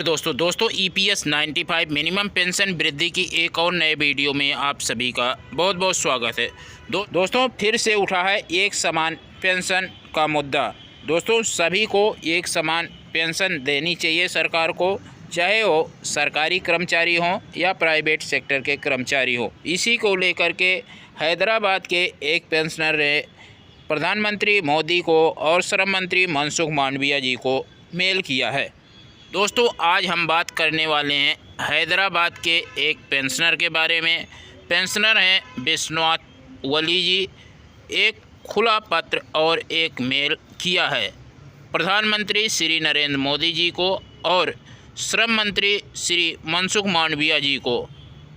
दोस्तों EPS 95 minimum pension वृद्धि की एक और नए वीडियो में आप सभी का बहुत बहुत स्वागत है। दोस्तों फिर से उठा है एक समान पेंशन का मुद्दा। दोस्तों सभी को एक समान पेंशन देनी चाहिए सरकार को, चाहे वो सरकारी कर्मचारी हों या प्राइवेट सेक्टर के कर्मचारी हों। इसी को लेकर के हैदराबाद के एक पेंशनर ने प्रधानमंत्री मोदी को और श्रम मंत्री मनसुख मांडविया जी को मेल किया है। दोस्तों आज हम बात करने वाले हैं हैदराबाद के एक पेंशनर के बारे में। पेंशनर हैं बिश्नोत वली जी। एक खुला पत्र और एक मेल किया है प्रधानमंत्री श्री नरेंद्र मोदी जी को और श्रम मंत्री श्री मनसुख मांडविया जी को।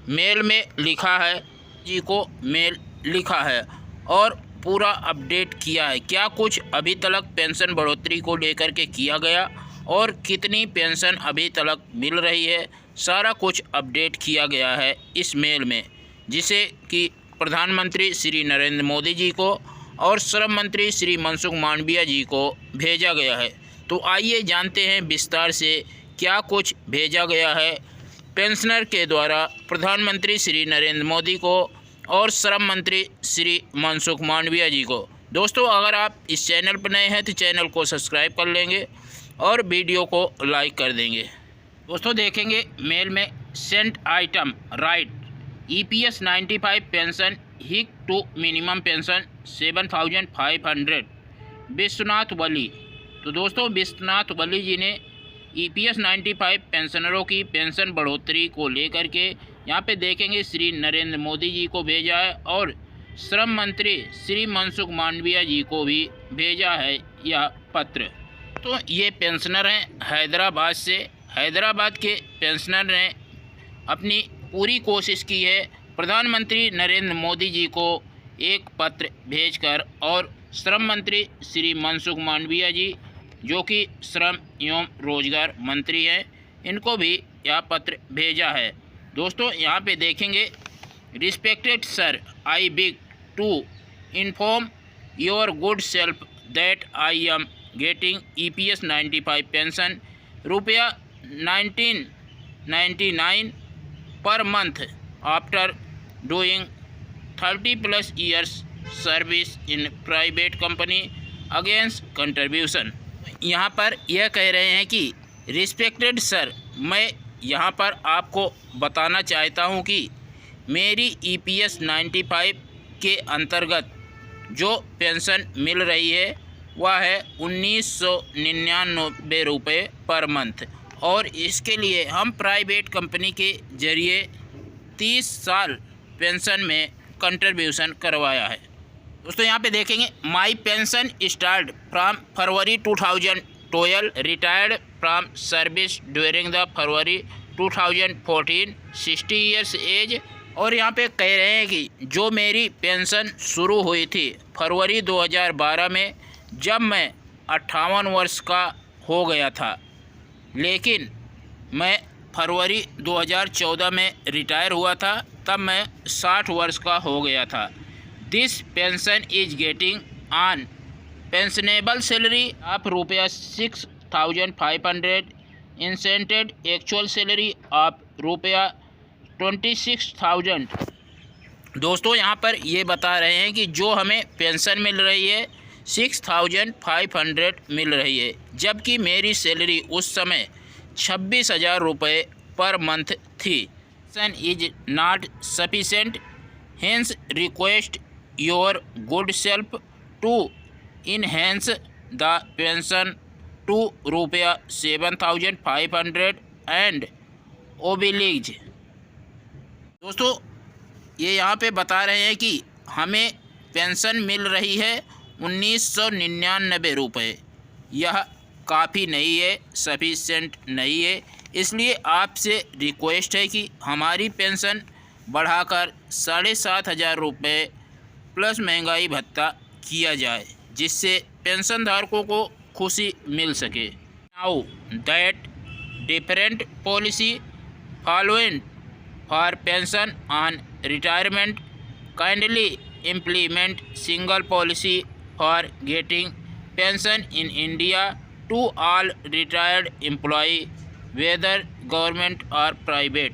मेल में लिखा है जी को मेल लिखा है और पूरा अपडेट किया है, क्या कुछ अभी तक पेंशन बढ़ोतरी को लेकर के किया गया और कितनी पेंशन अभी तक मिल रही है, सारा कुछ अपडेट किया गया है इस मेल में, जिसे कि प्रधानमंत्री श्री नरेंद्र मोदी जी को और श्रम मंत्री श्री मनसुख मांडविया जी को भेजा गया है। तो आइए जानते हैं विस्तार से क्या कुछ भेजा गया है पेंशनर के द्वारा प्रधानमंत्री श्री नरेंद्र मोदी को और श्रम मंत्री श्री मनसुख मांडविया जी को। दोस्तों अगर आप इस चैनल पर नए हैं तो चैनल को सब्सक्राइब कर लेंगे और वीडियो को लाइक कर देंगे। दोस्तों देखेंगे मेल में sent item right EPS 95 pension हिक टू मिनिमम पेंशन 7500 बिश्नोत वली। तो दोस्तों बिश्नोत वली जी ने EPS 95 पेंशनरों की पेंशन बढ़ोतरी को लेकर के यहाँ पे देखेंगे श्री नरेंद्र मोदी जी को भेजा है और श्रम मंत्री श्री मनसुख मांडविया जी को भी भेजा है यह पत्र। तो ये पेंशनर हैं हैदराबाद से। हैदराबाद के पेंशनर ने अपनी पूरी कोशिश की है प्रधानमंत्री नरेंद्र मोदी जी को एक पत्र भेजकर और श्रम मंत्री श्री मनसुख मांडविया जी जो कि श्रम एवं रोजगार मंत्री हैं, इनको भी यह पत्र भेजा है। दोस्तों यहाँ पे देखेंगे respected sir, I beg to inform your good self that I am getting EPS 95 pension rupaya 1999 per month after doing 30+ years service in private company against contribution. यहाँ पर यह कह रहे हैं कि रिस्पेक्टेड सर, मैं यहाँ पर आपको बताना चाहता हूँ कि मेरी EPS 95 के अंतर्गत जो पेंशन मिल रही है वह है 1999 रुपये पर मंथ और इसके लिए हम प्राइवेट कंपनी के जरिए 30 साल पेंशन में कंट्रीब्यूशन करवाया है। दोस्तों यहाँ पे देखेंगे my pension start from February 2012, retired from service during the February 2014, 60 years age. और यहाँ पे कह रहे हैं कि जो मेरी पेंशन शुरू हुई थी फरवरी 2012 में, जब मैं 58 वर्ष का हो गया था, लेकिन मैं फरवरी 2014 में रिटायर हुआ था, तब मैं 60 वर्ष का हो गया था। This pension is getting on pensionable salary of रुपया 6500, इंसेंटेड एक्चुअल सैलरी ऑफ रुपया 26,000। दोस्तों यहाँ पर ये बता रहे हैं कि जो हमें पेंशन मिल रही है 6500 मिल रही है, जबकि मेरी सैलरी उस समय 26,000 रुपये पर मंथ थी। Pension is not sufficient, hence request your good self to enhance the pension to rupaya 7500 and ओबिलिज। दोस्तों ये यहाँ पे बता रहे हैं कि हमें पेंशन मिल रही है 1999 रुपये। यह काफ़ी नहीं है, सफिशेंट नहीं है, इसलिए आपसे रिक्वेस्ट है कि हमारी पेंशन बढ़ाकर 7,500 रुपये प्लस महंगाई भत्ता किया जाए, जिससे पेंशन धारकों को खुशी मिल सके। Now that different policy following for pension on retirement kindly implement single policy for getting pension in India to all retired employee whether government or private।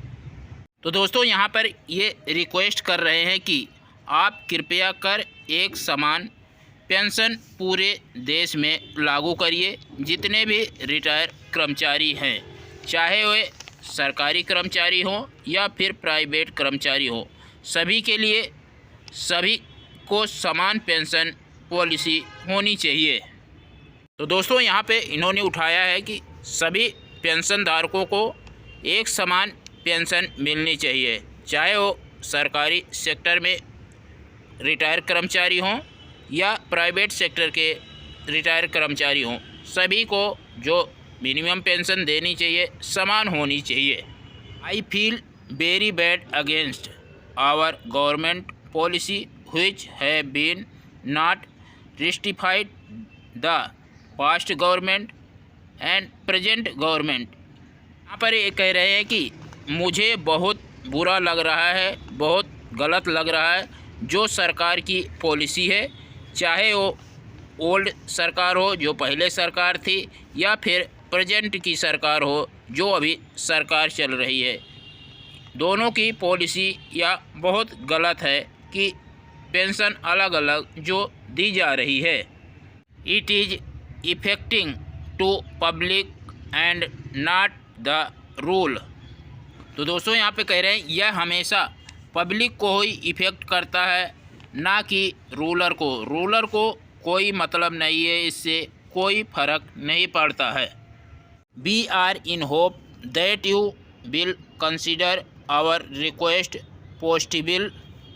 तो दोस्तों यहाँ पर ये रिक्वेस्ट कर रहे हैं कि आप कृपया कर एक समान पेंशन पूरे देश में लागू करिए। जितने भी रिटायर कर्मचारी हैं, चाहे वे सरकारी कर्मचारी हों या फिर प्राइवेट कर्मचारी हों, सभी के लिए सभी को समान पेंशन पॉलिसी होनी चाहिए। तो दोस्तों यहाँ पे इन्होंने उठाया है कि सभी पेंशनधारकों को एक समान पेंशन मिलनी चाहिए, चाहे वो सरकारी सेक्टर में रिटायर कर्मचारी हों या प्राइवेट सेक्टर के रिटायर कर्मचारी हों, सभी को जो मिनिमम पेंशन देनी चाहिए समान होनी चाहिए। I feel very bad against our government policy which have been not justified the past government and present government। यहाँ पर ये कह रहे हैं कि मुझे बहुत बुरा लग रहा है, बहुत गलत लग रहा है जो सरकार की पॉलिसी है, चाहे वो ओल्ड सरकार हो जो पहले सरकार थी या फिर प्रेजेंट की सरकार हो जो अभी सरकार चल रही है। दोनों की पॉलिसी या बहुत गलत है कि पेंशन अलग अलग जो दी जा रही है। It is effecting to public and not the rule. तो दोस्तों यहाँ पे कह रहे हैं यह हमेशा पब्लिक को ही इफ़ेक्ट करता है, ना कि रूलर को। रूलर को कोई मतलब नहीं है, इससे कोई फ़र्क नहीं पड़ता है। We are in hope that you will consider our request possible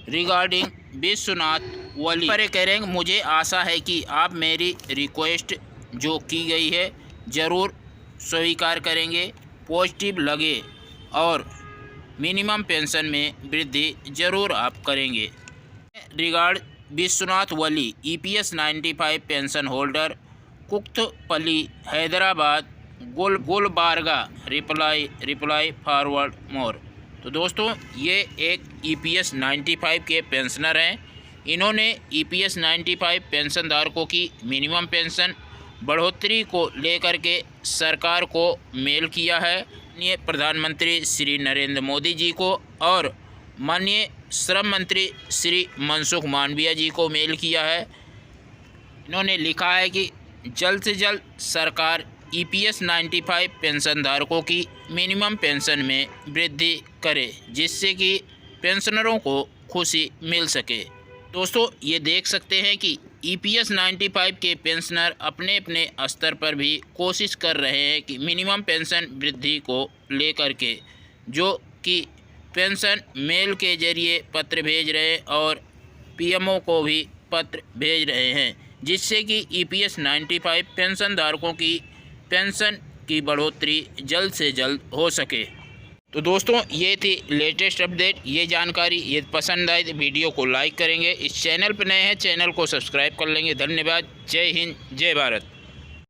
regarding Vishwanath Wali. पर कह रहे हैं मुझे आशा है कि आप मेरी रिक्वेस्ट जो की गई है ज़रूर स्वीकार करेंगे, पॉजिटिव लगे और मिनिमम पेंशन में वृद्धि ज़रूर आप करेंगे। Regard Vishwanath Wali EPS 95 pension holder Kukatpally Hyderabad Gulbarga reply forward more. तो दोस्तों ये एक EPS 95 के पेंशनर हैं। इन्होंने EPS 95 पेंशनधारकों की मिनिमम पेंशन बढ़ोतरी को लेकर के सरकार को मेल किया है। माननीय प्रधानमंत्री श्री नरेंद्र मोदी जी को और माननीय श्रम मंत्री श्री मनसुख मांडविया जी को मेल किया है। इन्होंने लिखा है कि जल्द से जल्द सरकार EPS 95 पेंशनधारकों की मिनिमम पेंशन में वृद्धि करे, जिससे कि पेंशनरों को खुशी मिल सके। दोस्तों ये देख सकते हैं कि EPS 95 के पेंशनर अपने अपने स्तर पर भी कोशिश कर रहे हैं कि मिनिमम पेंशन वृद्धि को लेकर के, जो कि पेंशन मेल के जरिए पत्र भेज रहे हैं और PMO को भी पत्र भेज रहे हैं, जिससे कि EPS 95 पेंशनधारकों की पेंशन की बढ़ोतरी जल्द से जल्द हो सके। तो दोस्तों ये थी लेटेस्ट अपडेट। ये जानकारी ये पसंद आए तो वीडियो को लाइक करेंगे, इस चैनल पर नए हैं चैनल को सब्सक्राइब कर लेंगे। धन्यवाद। जय हिंद, जय भारत।